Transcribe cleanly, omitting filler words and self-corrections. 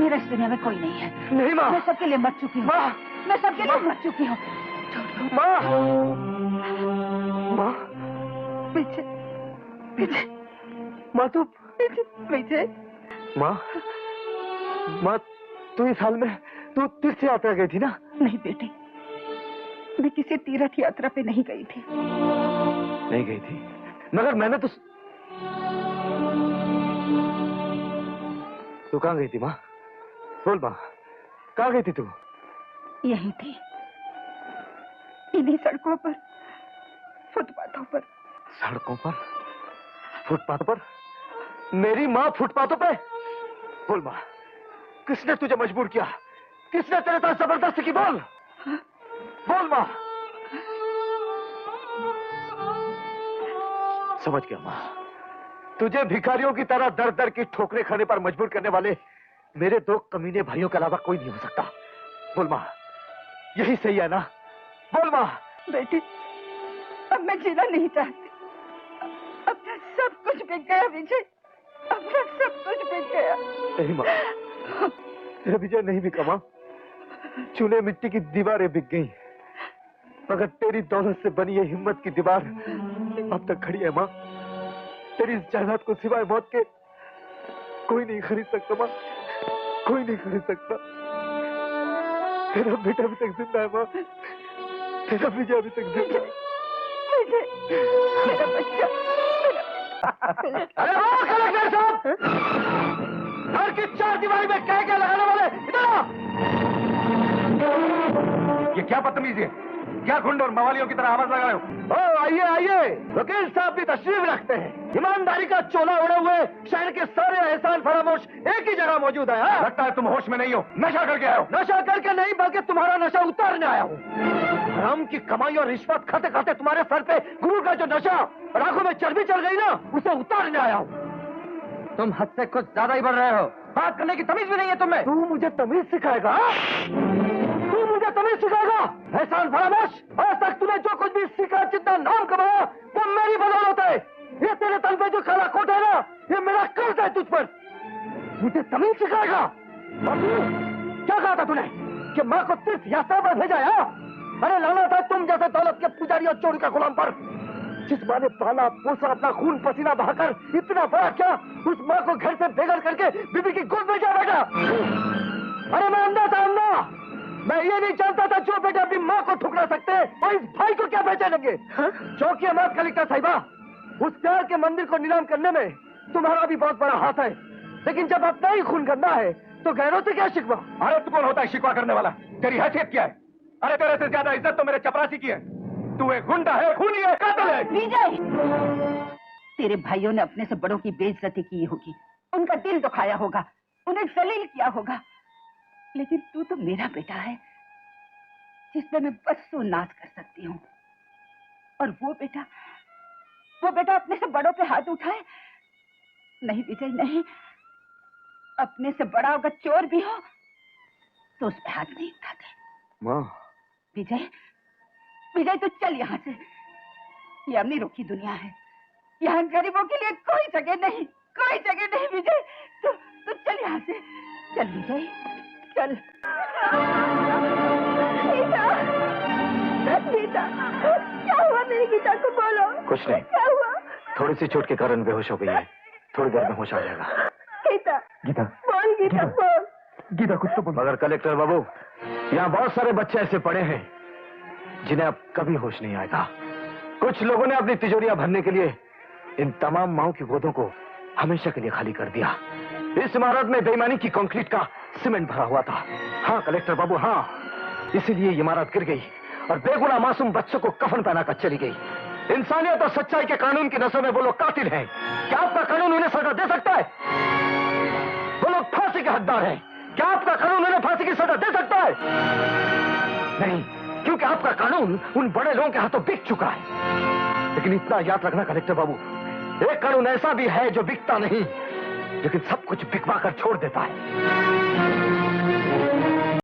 मेरा इस दुनिया में कोई नहीं है। नहीं माँ, मैं सबके लिए मर चुकी हूँ। मैं सबके लिए मर चुकी हूँ। माँ, माँ, विजय, विजय, माँ तू, विजय, माँ, माँ तू इस हाल में तू तीर्थ यात्रा गई थी ना? नहीं बेटे, मैं किसी तीर्थ यात्रा पे नहीं गई थी। नहीं गई थी, मगर मैंने तो। तू कहाँ गई थी माँ? बोल माँ, कहाँ गई थी तू? यहीं थी, इन्हीं सड़कों पर, फुटपाथों पर। सड़कों पर, फुटपाथों पर? मेरी माँ फुटपाथों पे? बोल माँ, किसने तुझे मजबूर किया? किसने तेरे साथ जबरदस्ती की? बोल, बोल माँ। समझ गया माँ, तुझे भिखारियों की तरह दर दर की ठोकरें खाने पर मजबूर करने वाले मेरे दो कमीने भाइयों के अलावा कोई नहीं हो सकता। बोल माँ, यही सही है ना? बोल माँ। बेटी, अब मैं जीना नहीं चाहती। अब तक सब कुछ बिक गया विजय, अब तक सब कुछ बिक गया। नहीं माँ, तेरा विजय नहीं बिका माँ। चूल्हे मिट्टी की दीवारें बिक गई, मगर तेरी दौलत से बनी ये हिम्मत की दीवार अब तक खड़ी है माँ। तेरी इस जायदाद को सिवाय मौत के कोई नहीं खरीद सकता माँ, कोई नहीं खरीद सकता। तेरा बेटा अभी तक जिंदा है माँ, तेरा विजय अभी तक जिंदा है। मेरा बच्चा, अरे ओ कलेक्टर साहब, घर की चार दीवारी में क्या लगाने वाले, इधर आओ। ये क्या बदतमीजी है? क्या गुंड और मवालियों की तरह आवाज लगा रहे हो? ओ आइए आइए, वकील साहब भी तशरीफ रखते हैं। ईमानदारी का चोला ओढ़े हुए शहर के सारे एहसान फरामोश एक ही जगह मौजूद है। हाँ? लगता है तुम होश में नहीं हो, नशा करके आए हो। नशा करके नहीं, बल्कि तुम्हारा नशा उतारने आया हूँ। हराम की कमाई और रिश्वत खाते खाते तुम्हारे सर पे गुरु का जो नशा और आंखों में चर्बी चढ़ गई ना, उसे उतारने आया हूँ। तुम हद से कुछ ज्यादा ही बढ़ रहे हो। बात करने की तमीज भी नहीं है तुम्हें। तू मुझे तमीज सिखाएगा? तू मुझे तमीज सिखाएगा? एहसान फरामोश, आज तक तूने जो कुछ भी सीखा, जितना नाम कमाया, वो मेरी बदौलत है। ये तेरे तन पे जो काला कोट है ना, ये मेरा कर्ज है तुझ पर। मुझे तमीज सिखाएगा? क्या कहा था तूने कि माँ को तीर्थ यात्रा पर भेजा है? अरे लाना था तुम जैसे दौलत के पुजारी और चोरी का गुलाम पर। जिस माँ ने पाला पोसा, अपना खून पसीना बहाकर इतना बड़ा क्या, उस माँ को घर से बेघर करके बीबी की गोद में जा बैठा। अरे मैं अंधा था, अंधा। मैं ये नहीं जानता था जो बेटे अपनी माँ को ठुकरा सकते और इस भाई को क्या पहचानेंगे। चौकी अमात कलेक्टर साहिबा, उस प्यार के मंदिर को नीलाम करने में तुम्हारा भी बहुत बड़ा हाथ है, लेकिन जब अपना ही खून करना है तो गैरों से क्या शिकवा? अरे तू कौन होता है शिकवा करने वाला? तेरी हैसियत क्या है? अरे तेरे से ज्यादा इज्जत तो मेरे चपरासी की है। तू एक गुंडा है, खूनी है, कातिल है। विजय, तेरे भाइयों ने अपने से बड़ों की बेइज्जती की होगी, उनका दिल दुखाया होगा, उन्हें जलील किया होगा, लेकिन तू तो मेरा बेटा है जिसमें मैं बस तो नाज कर सकती हूँ। और वो बेटा अपने से बड़ों पे हाथ उठाए? नहीं विजय नहीं, अपने से बड़ा अगर चोर भी हो तो उस पे हाथ नहीं उठाते। माँ, विजय, विजय तू चल यहाँ से। ये अमीरों की दुनिया है, यहाँ गरीबों के लिए कोई जगह नहीं, कोई जगह नहीं। विजय तू चल यहाँ से, चल विजय, चल। गीता, गीता, क्या हुआ मेरी गीता को? बोलो। कुछ नहीं, क्या हुआ? थोड़ी सी चोट के कारण बेहोश हो गई है, थोड़ी देर में होश आ जाएगा। गीता, गीता, बोल गीता, बोल। गीता कुछ तो बोल। मगर कलेक्टर बाबू, यहाँ बहुत सारे बच्चे ऐसे पड़े हैं जिन्हें अब कभी होश नहीं आएगा। कुछ लोगों ने अपनी तिजोरियां भरने के लिए इन तमाम माओं की गोदों को हमेशा के लिए खाली कर दिया। इस इमारत में बेईमानी की कंक्रीट का सीमेंट भरा हुआ था। हाँ कलेक्टर बाबू, हाँ, इसीलिए इमारत गिर गई और बेगुनाह मासूम बच्चों को कफन पहनाकर चली गई। इंसानियत और सच्चाई के कानून की नजर में वो लोग कातिल हैं। क्या आपका कानून उन्हें सजा दे सकता है? वो लोग फांसी के हकदार हैं। क्या आपका कानून उन्हें फांसी की सजा दे सकता है? नहीं, क्योंकि आपका कानून उन बड़े लोगों के हाथों बिक चुका है। लेकिन इतना याद रखना कलेक्टर बाबू, एक कानून ऐसा भी है जो बिकता नहीं, लेकिन सब कुछ बिकवा कर छोड़ देता है।